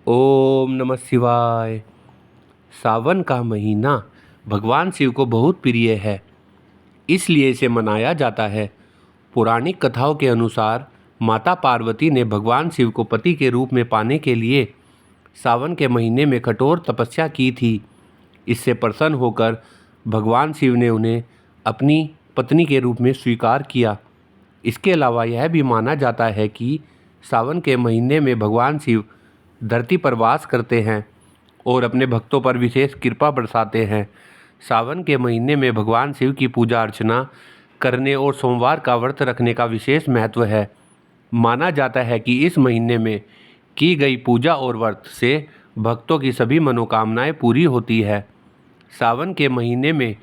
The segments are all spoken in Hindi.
ओम नमः शिवाय। सावन का महीना भगवान शिव को बहुत प्रिय है, इसलिए इसे मनाया जाता है। पौराणिक कथाओं के अनुसार माता पार्वती ने भगवान शिव को पति के रूप में पाने के लिए सावन के महीने में कठोर तपस्या की थी। इससे प्रसन्न होकर भगवान शिव ने उन्हें अपनी पत्नी के रूप में स्वीकार किया। इसके अलावा यह भी माना जाता है कि सावन के महीने में भगवान शिव धरती पर वास करते हैं और अपने भक्तों पर विशेष कृपा बरसाते हैं। सावन के महीने में भगवान शिव की पूजा अर्चना करने और सोमवार का व्रत रखने का विशेष महत्व है। माना जाता है कि इस महीने में की गई पूजा और व्रत से भक्तों की सभी मनोकामनाएं पूरी होती है। सावन के महीने में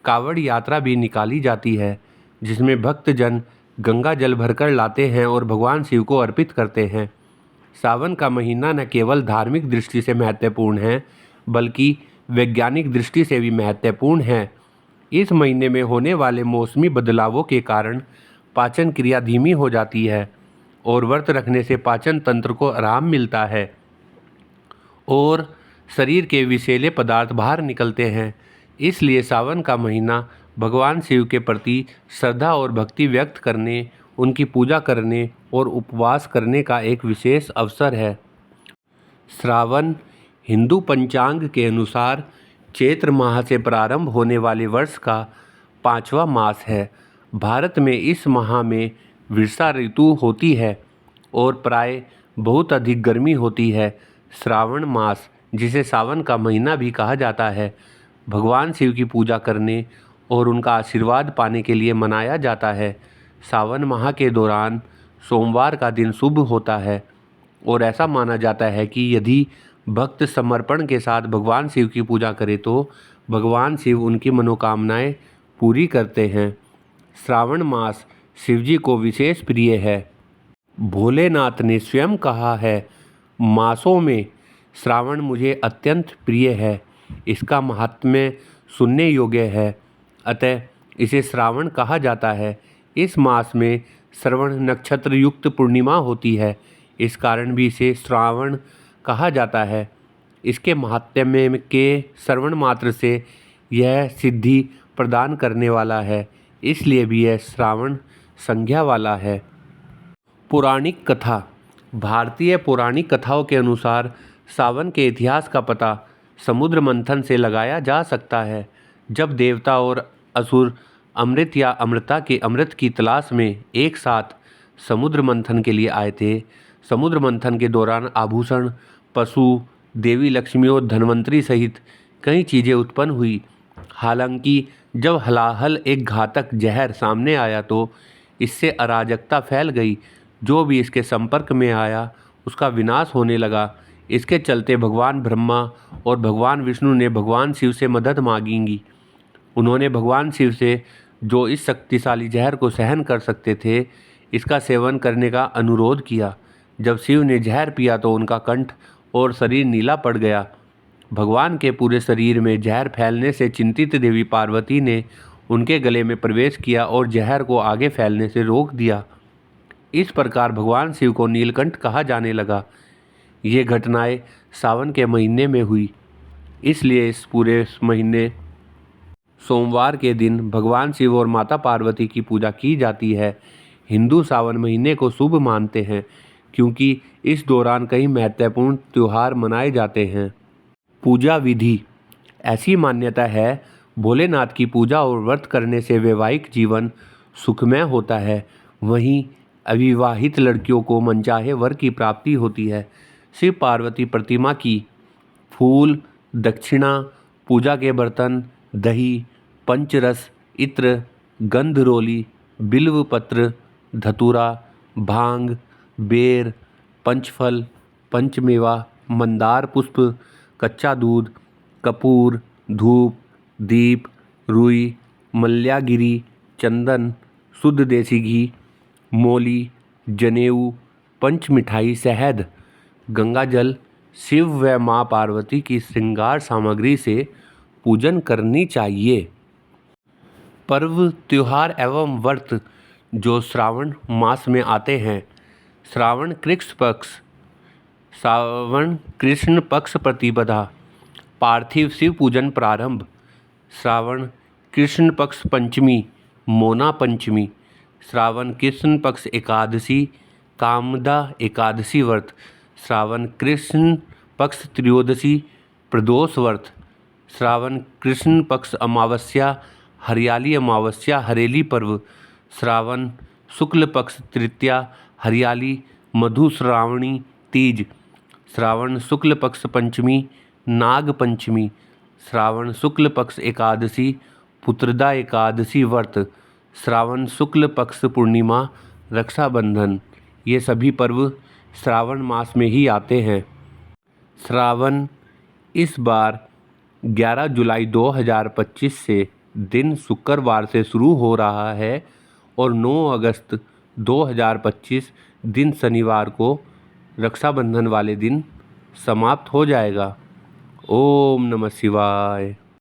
कांवड़ यात्रा भी निकाली जाती है, जिसमें भक्तजन गंगा जल भरकर लाते हैं और भगवान शिव को अर्पित करते हैं। सावन का महीना न केवल धार्मिक दृष्टि से महत्वपूर्ण है, बल्कि वैज्ञानिक दृष्टि से भी महत्वपूर्ण है। इस महीने में होने वाले मौसमी बदलावों के कारण पाचन क्रिया धीमी हो जाती है और व्रत रखने से पाचन तंत्र को आराम मिलता है और शरीर के विषैले पदार्थ बाहर निकलते हैं। इसलिए सावन का महीना भगवान शिव के प्रति श्रद्धा और भक्ति व्यक्त करने, उनकी पूजा करने और उपवास करने का एक विशेष अवसर है। श्रावण हिंदू पंचांग के अनुसार चैत्र माह से प्रारंभ होने वाले वर्ष का 5वां मास है। भारत में इस माह में वर्षा ऋतु होती है और प्राय बहुत अधिक गर्मी होती है। श्रावण मास, जिसे सावन का महीना भी कहा जाता है, भगवान शिव की पूजा करने और उनका आशीर्वाद पाने के लिए मनाया जाता है। सावन माह के दौरान सोमवार का दिन शुभ होता है और ऐसा माना जाता है कि यदि भक्त समर्पण के साथ भगवान शिव की पूजा करे तो भगवान शिव उनकी मनोकामनाएं पूरी करते हैं। श्रावण मास शिवजी को विशेष प्रिय है। भोलेनाथ ने स्वयं कहा है, मासों में श्रावण मुझे अत्यंत प्रिय है। इसका महात्म्य सुनने योग्य है, अतः इसे श्रावण कहा जाता है। इस मास में श्रवण नक्षत्र युक्त पूर्णिमा होती है, इस कारण भी इसे श्रावण कहा जाता है। इसके महात्म्य के श्रवण मात्र से यह सिद्धि प्रदान करने वाला है, इसलिए भी यह श्रावण संज्ञा वाला है। पौराणिक कथा। भारतीय पौराणिक कथाओं के अनुसार सावन के इतिहास का पता समुद्र मंथन से लगाया जा सकता है। जब देवता और असुर अमृत या अमृता के अमृत की तलाश में एक साथ समुद्र मंथन के लिए आए थे। समुद्र मंथन के दौरान आभूषण, पशु, देवी लक्ष्मी और धन्वंतरी सहित कई चीज़ें उत्पन्न हुई। हालांकि जब हलाहल एक घातक जहर सामने आया तो इससे अराजकता फैल गई। जो भी इसके संपर्क में आया उसका विनाश होने लगा। इसके चलते भगवान ब्रह्मा और भगवान विष्णु ने भगवान शिव से मदद मांगी। उन्होंने भगवान शिव से, जो इस शक्तिशाली जहर को सहन कर सकते थे, इसका सेवन करने का अनुरोध किया। जब शिव ने जहर पिया तो उनका कंठ और शरीर नीला पड़ गया। भगवान के पूरे शरीर में जहर फैलने से चिंतित देवी पार्वती ने उनके गले में प्रवेश किया और जहर को आगे फैलने से रोक दिया। इस प्रकार भगवान शिव को नीलकंठ कहा जाने लगा। ये घटनाएं सावन के महीने में हुई, इसलिए इस पूरे महीने सोमवार के दिन भगवान शिव और माता पार्वती की पूजा की जाती है। हिंदू सावन महीने को शुभ मानते हैं क्योंकि इस दौरान कई महत्वपूर्ण त्यौहार मनाए जाते हैं। पूजा विधि। ऐसी मान्यता है, भोलेनाथ की पूजा और व्रत करने से वैवाहिक जीवन सुखमय होता है। वहीं अविवाहित लड़कियों को मनचाहे वर की प्राप्ति होती है। शिव पार्वती प्रतिमा की फूल, दक्षिणा, पूजा के बर्तन, दही, पंचरस, इत्र, गंधरोली, बिल्व पत्र, धतूरा, भांग, बेर, पंचफल, पंचमेवा, मंदार पुष्प, कच्चा दूध, कपूर, धूप, दीप, रुई, मल्यागिरी, चंदन, शुद्ध देसी घी, मोली, जनेऊ, पंच मिठाई, शहद, गंगाजल, शिव व माँ पार्वती की श्रृंगार सामग्री से पूजन करनी चाहिए। पर्व, त्योहार एवं व्रत जो श्रावण मास में आते हैं। श्रावण कृष्ण पक्ष श्रावण कृष्ण पक्ष प्रतिपदा, पार्थिव शिव पूजन प्रारंभ। श्रावण कृष्ण पक्ष पंचमी, मोना पंचमी। श्रावण कृष्ण पक्ष एकादशी, कामदा एकादशी व्रत। श्रावण कृष्ण पक्ष त्रयोदशी, प्रदोष व्रत। श्रावण कृष्ण पक्ष अमावस्या, हरियाली अमावस्या, हरेली पर्व। श्रावण शुक्ल पक्ष तृतीया, हरियाली, मधुश्रावणी तीज। श्रावण शुक्ल पक्ष पंचमी, नाग पंचमी। श्रावण शुक्ल पक्ष एकादशी, पुत्रदा एकादशी व्रत। श्रावण शुक्ल पक्ष पूर्णिमा, रक्षाबंधन। ये सभी पर्व श्रावण मास में ही आते हैं। श्रावण इस बार 11 जुलाई 2025 से दिन शुक्रवार से शुरू हो रहा है और 9 अगस्त 2025 दिन शनिवार को रक्षाबंधन वाले दिन समाप्त हो जाएगा। ओम नमः शिवाय।